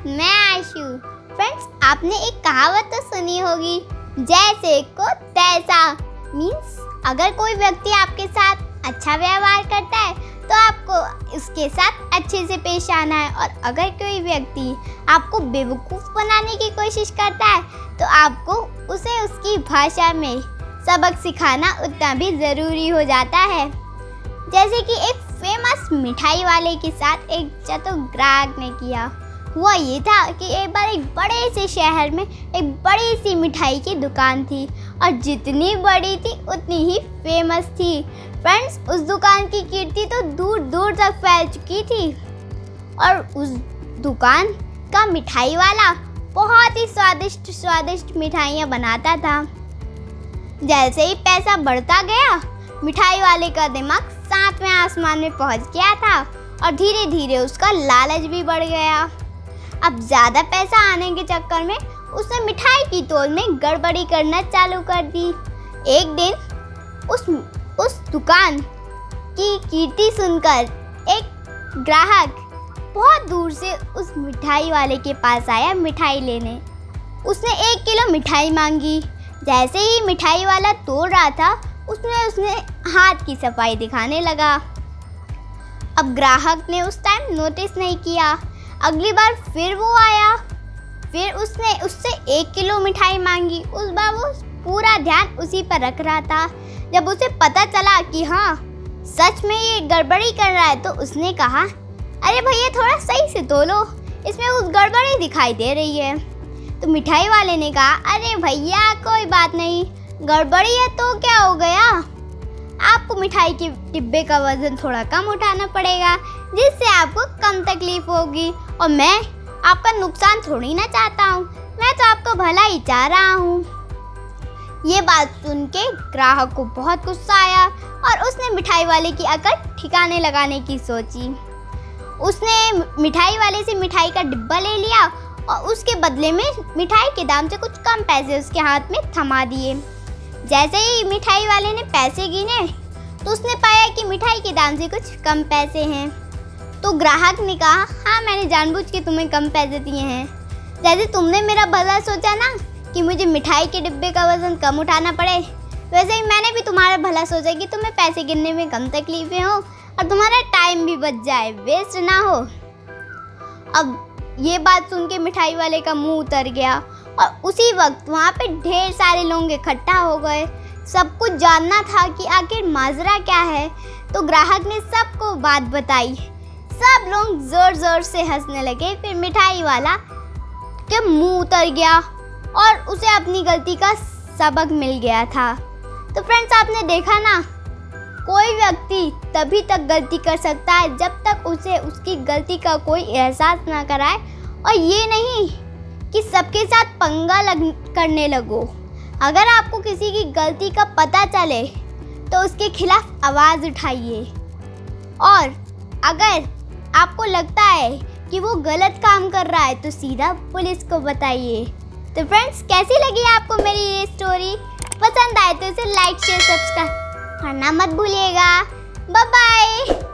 मैं आशु। फ्रेंड्स, आपने एक कहावत तो सुनी होगी, जैसे को तैसा। मीन्स अगर कोई व्यक्ति आपके साथ अच्छा व्यवहार करता है तो आपको उसके साथ अच्छे से पेश आना है, और अगर कोई व्यक्ति आपको बेवकूफ़ बनाने की कोशिश करता है तो आपको उसे उसकी भाषा में सबक सिखाना उतना भी ज़रूरी हो जाता है। जैसे कि एक फेमस मिठाई वाले के साथ एक चतुर ग्राहक ने किया। हुआ ये था कि एक बार एक बड़े से शहर में एक बड़ी सी मिठाई की दुकान थी, और जितनी बड़ी थी उतनी ही फेमस थी। फ्रेंड्स, उस दुकान की कीर्ति तो दूर दूर तक फैल चुकी थी, और उस दुकान का मिठाई वाला बहुत ही स्वादिष्ट मिठाइयाँ बनाता था। जैसे ही पैसा बढ़ता गया, मिठाई वाले का दिमाग 7वें आसमान में पहुंच गया था, और धीरे धीरे उसका लालच भी बढ़ गया। अब ज़्यादा पैसा आने के चक्कर में उसने मिठाई की तोल में गड़बड़ी करना चालू कर दी। एक दिन उस दुकान की कीर्ति सुनकर एक ग्राहक बहुत दूर से उस मिठाई वाले के पास आया मिठाई लेने। उसने 1 किलो मिठाई मांगी। जैसे ही मिठाई वाला तोड़ रहा था, उसने हाथ की सफाई दिखाने लगा। अब ग्राहक ने उस टाइम नोटिस नहीं किया। अगली बार फिर वो आया, फिर उसने उससे 1 किलो मिठाई मांगी। उस बार वो पूरा ध्यान उसी पर रख रहा था। जब उसे पता चला कि हाँ, सच में ये गड़बड़ी कर रहा है, तो उसने कहा, अरे भैया थोड़ा सही से तोलो, इसमें कुछ गड़बड़ी दिखाई दे रही है। तो मिठाई वाले ने कहा, अरे भैया कोई बात नहीं, गड़बड़ी है तो क्या हो गया, आपको मिठाई के डिब्बे का वज़न थोड़ा कम उठाना पड़ेगा, जिससे आपको कम तकलीफ होगी, और मैं आपका नुकसान थोड़ी ना चाहता हूँ, मैं तो आपको भला ही चाह रहा हूँ। ये बात सुन के ग्राहक को बहुत गुस्सा आया, और उसने मिठाई वाले की अकड़ ठिकाने लगाने की सोची। उसने मिठाई वाले से मिठाई का डिब्बा ले लिया, और उसके बदले में मिठाई के दाम से कुछ कम पैसे उसके हाथ में थमा दिए। जैसे ही मिठाई वाले ने पैसे गिने, तो उसने पाया कि मिठाई के दाम से कुछ कम पैसे हैं। तो ग्राहक ने कहा, हाँ मैंने जानबूझ के तुम्हें कम पैसे दिए हैं। जैसे तुमने मेरा भला सोचा ना कि मुझे मिठाई के डिब्बे का वज़न कम उठाना पड़े, वैसे ही मैंने भी तुम्हारा भला सोचा कि तुम्हें पैसे गिनने में कम तकलीफें हो, और तुम्हारा टाइम भी बच जाए, वेस्ट ना हो। अब ये बात सुन के मिठाई वाले का मुंह उतर गया, और उसी वक्त वहाँ पे ढेर सारे लोग इकट्ठा हो गए। सब कुछ जानना था कि आखिर माजरा क्या है। तो ग्राहक ने सबको बात बताई। सब लोग ज़ोर ज़ोर से हंसने लगे। फिर मिठाई वाला के मुंह उतर गया, और उसे अपनी गलती का सबक मिल गया था। तो फ्रेंड्स, आपने देखा ना, कोई व्यक्ति तभी तक गलती कर सकता है जब तक उसे उसकी गलती का कोई एहसास ना कराए, और ये नहीं कि सबके साथ पंगा करने लगो। अगर आपको किसी की गलती का पता चले तो उसके खिलाफ आवाज़ उठाइए, और अगर आपको लगता है कि वो गलत काम कर रहा है तो सीधा पुलिस को बताइए। तो फ्रेंड्स, कैसी लगी आपको मेरी ये स्टोरी? पसंद आए तो इसे लाइक शेयर सब्सक्राइब करना मत भूलिएगा। Bye bye.